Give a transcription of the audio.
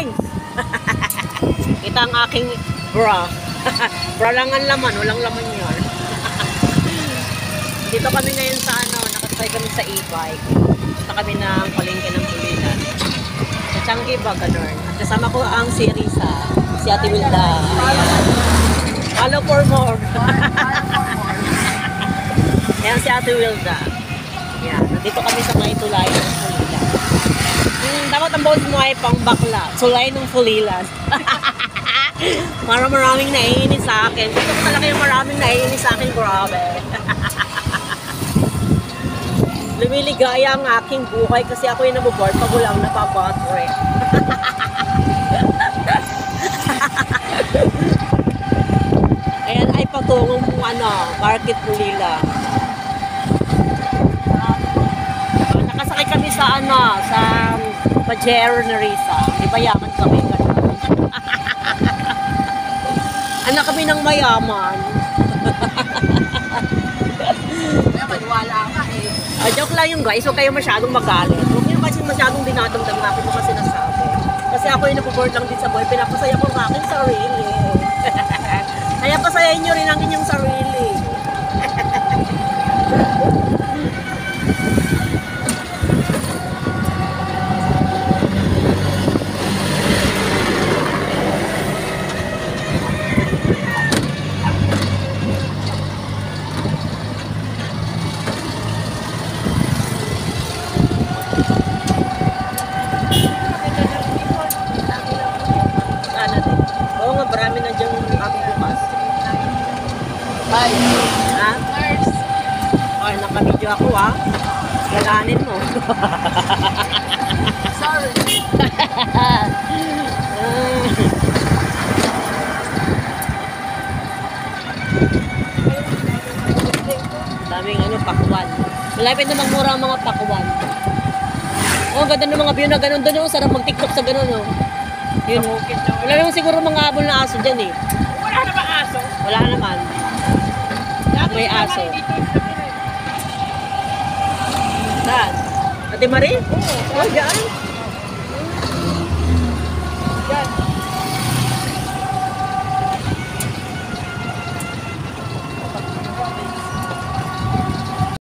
Guys! Kita ang aking bra. Bra lang ang laman, walang laman yun. Dito kami ngayon sa nakasakay kami sa e-bike. Punta kami ng palengke ng Pulilan. Sa Changi ba, ganun. At kasama ko ang si Risa, si Ate Wilda. Ayan. Follow for more. Ayan si Ate Wilda. Ayan, nandito kami sa mga itulay ng Pulilan. Dapat ang boses mo ay pang bakla. Sulay ng Pulilan. Para maraming naiinis sa akin. Gusto ko talaga yung maraming naiinis sa akin. Grabe. Lumiligaya ang aking buhay kasi ako yung nabuboard pag walang napapatre. Ayan ay patungong Market Pulilan. Nakasakay kami sa sa Pajero na Risa. Di bayaman kami. Anak kami ng mayaman. Wala ka eh. Joke lang yung guys, huwag kayo masyadong magalit. Huwag nyo kasi masyadong dinadamdam na ako mga sinasabi. Kasi ako yung napuboard lang din sa buhay. Pinapasaya ko ang aking sarili. Kaya pasayahin nyo rin ang inyong sarili. Marami na dyan aking bukas. Ay. Ha? Nurse. Ay, naka-video ako ha. Galanin mo. Sorry. Daming pakwan. Malapit na magmura ang mga pakwan. Oh, ganda ng mga view na ganun doon. Oh. Sarap mag-tiktok sa ganun. Oh. Yun. Wala naman siguro mga habol na aso dyan eh. Wala naman aso. Wala naman. May aso. Saan? Ate Marie? Oo. Oh, dyan.